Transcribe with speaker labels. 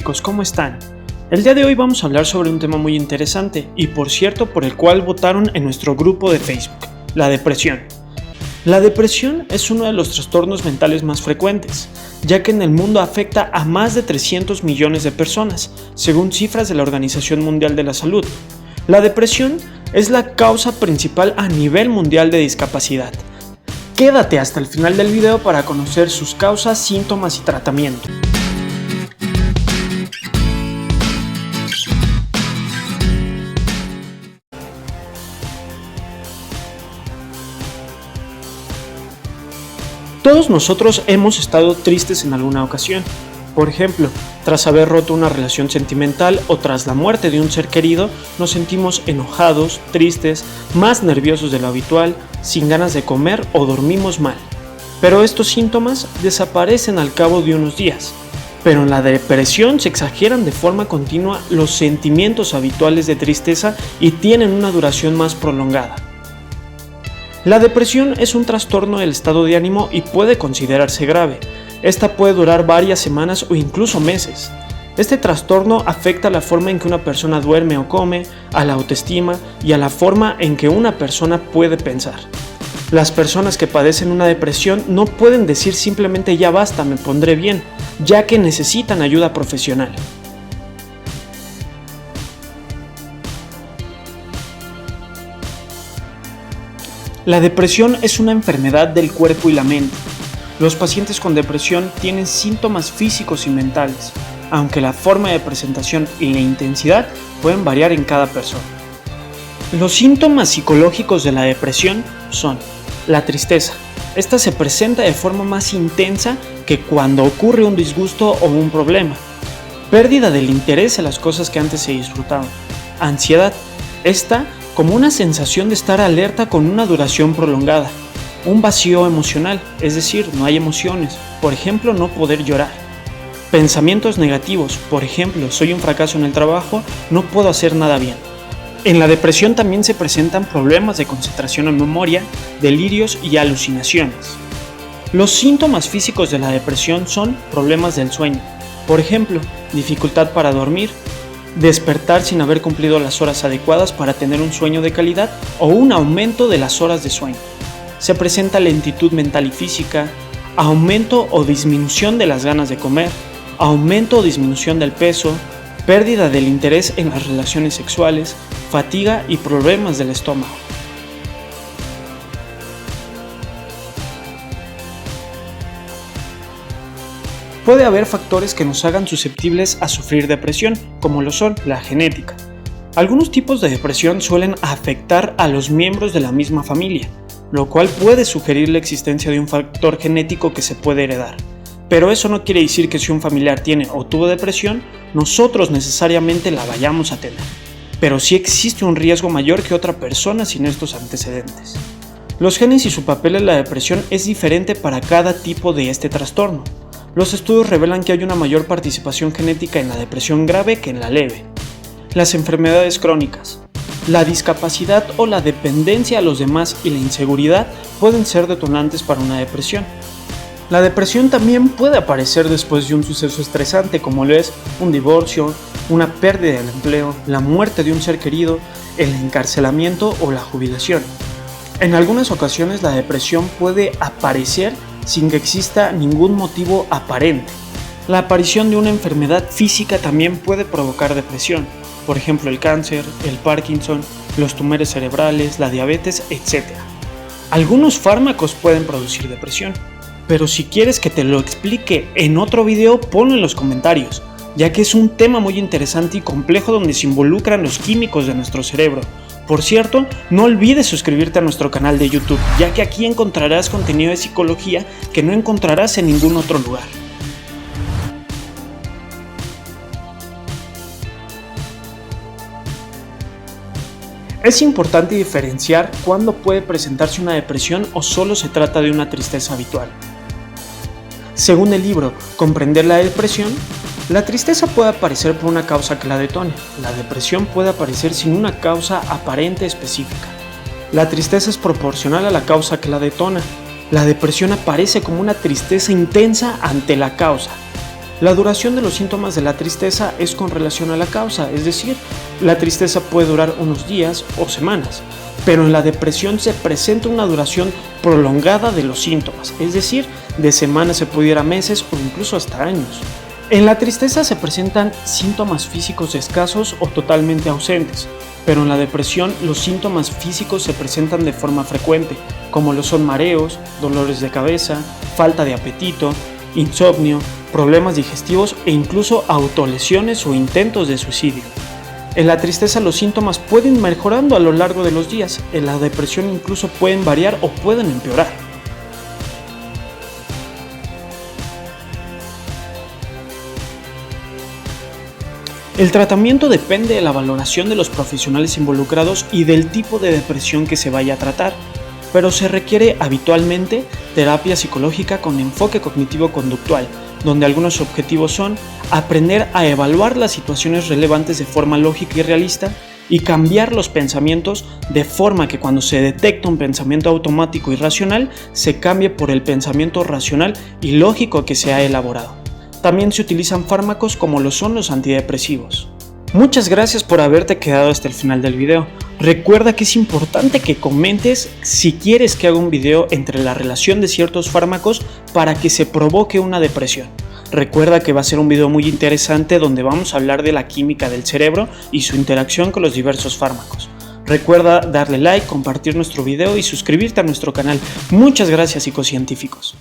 Speaker 1: Chicos, ¿cómo están? El día de hoy vamos a hablar sobre un tema muy interesante y por cierto por el cual votaron en nuestro grupo de Facebook, la depresión. La depresión es uno de los trastornos mentales más frecuentes, ya que en el mundo afecta a más de 300 millones de personas, según cifras de la Organización Mundial de la Salud. La depresión es la causa principal a nivel mundial de discapacidad. Quédate hasta el final del video para conocer sus causas, síntomas y tratamiento. Todos nosotros hemos estado tristes en alguna ocasión. Por ejemplo, tras haber roto una relación sentimental o tras la muerte de un ser querido, nos sentimos enojados, tristes, más nerviosos de lo habitual, sin ganas de comer o dormimos mal. Pero estos síntomas desaparecen al cabo de unos días. Pero en la depresión se exageran de forma continua los sentimientos habituales de tristeza y tienen una duración más prolongada. La depresión es un trastorno del estado de ánimo y puede considerarse grave. Esta puede durar varias semanas o incluso meses. Este trastorno afecta la forma en que una persona duerme o come, a la autoestima y a la forma en que una persona puede pensar. Las personas que padecen una depresión no pueden decir simplemente ya basta, me pondré bien, ya que necesitan ayuda profesional. La depresión es una enfermedad del cuerpo y la mente. Los pacientes con depresión tienen síntomas físicos y mentales, aunque la forma de presentación y la intensidad pueden variar en cada persona. Los síntomas psicológicos de la depresión son la tristeza. Esta se presenta de forma más intensa que cuando ocurre un disgusto o un problema. Pérdida del interés en las cosas que antes se disfrutaban. Ansiedad. Esta como una sensación de estar alerta con una duración prolongada. Un vacío emocional, es decir, no hay emociones, por ejemplo, no poder llorar. Pensamientos negativos, por ejemplo, soy un fracaso en el trabajo, no puedo hacer nada bien. En la depresión también se presentan problemas de concentración o memoria, delirios y alucinaciones. Los síntomas físicos de la depresión son problemas del sueño, por ejemplo, dificultad para dormir, despertar sin haber cumplido las horas adecuadas para tener un sueño de calidad o un aumento de las horas de sueño. Se presenta lentitud mental y física, aumento o disminución de las ganas de comer, aumento o disminución del peso, pérdida del interés en las relaciones sexuales, fatiga y problemas del estómago. Puede haber factores que nos hagan susceptibles a sufrir depresión, como lo son la genética. Algunos tipos de depresión suelen afectar a los miembros de la misma familia, lo cual puede sugerir la existencia de un factor genético que se puede heredar. Pero eso no quiere decir que si un familiar tiene o tuvo depresión, nosotros necesariamente la vayamos a tener. Pero sí existe un riesgo mayor que otra persona sin estos antecedentes. Los genes y su papel en la depresión es diferente para cada tipo de este trastorno. Los estudios revelan que hay una mayor participación genética en la depresión grave que en la leve. Las enfermedades crónicas, la discapacidad o la dependencia a los demás y la inseguridad pueden ser detonantes para una depresión. La depresión también puede aparecer después de un suceso estresante como lo es un divorcio, una pérdida del empleo, la muerte de un ser querido, el encarcelamiento o la jubilación. En algunas ocasiones la depresión puede aparecer sin que exista ningún motivo aparente. La aparición de una enfermedad física también puede provocar depresión, por ejemplo el cáncer, el Parkinson, los tumores cerebrales, la diabetes, etc. Algunos fármacos pueden producir depresión, pero si quieres que te lo explique en otro video, ponlo en los comentarios, ya que es un tema muy interesante y complejo donde se involucran los químicos de nuestro cerebro. Por cierto, no olvides suscribirte a nuestro canal de YouTube, ya que aquí encontrarás contenido de psicología que no encontrarás en ningún otro lugar. Es importante diferenciar cuándo puede presentarse una depresión o solo se trata de una tristeza habitual. Según el libro Comprender la depresión, la tristeza puede aparecer por una causa que la detone. La depresión puede aparecer sin una causa aparente específica. La tristeza es proporcional a la causa que la detona. La depresión aparece como una tristeza intensa ante la causa. La duración de los síntomas de la tristeza es con relación a la causa, es decir, la tristeza puede durar unos días o semanas, pero en la depresión se presenta una duración prolongada de los síntomas, es decir, de semanas se puede ir a meses o incluso hasta años. En la tristeza se presentan síntomas físicos escasos o totalmente ausentes, pero en la depresión los síntomas físicos se presentan de forma frecuente, como lo son mareos, dolores de cabeza, falta de apetito, insomnio, problemas digestivos e incluso autolesiones o intentos de suicidio. En la tristeza los síntomas pueden ir mejorando a lo largo de los días, en la depresión incluso pueden variar o pueden empeorar. El tratamiento depende de la valoración de los profesionales involucrados y del tipo de depresión que se vaya a tratar, pero se requiere habitualmente terapia psicológica con enfoque cognitivo-conductual, donde algunos objetivos son aprender a evaluar las situaciones relevantes de forma lógica y realista y cambiar los pensamientos de forma que cuando se detecta un pensamiento automático y racional, se cambie por el pensamiento racional y lógico que se ha elaborado. También se utilizan fármacos como lo son los antidepresivos. Muchas gracias por haberte quedado hasta el final del video. Recuerda que es importante que comentes si quieres que haga un video entre la relación de ciertos fármacos para que se provoque una depresión. Recuerda que va a ser un video muy interesante donde vamos a hablar de la química del cerebro y su interacción con los diversos fármacos. Recuerda darle like, compartir nuestro video y suscribirte a nuestro canal. Muchas gracias, psicocientíficos.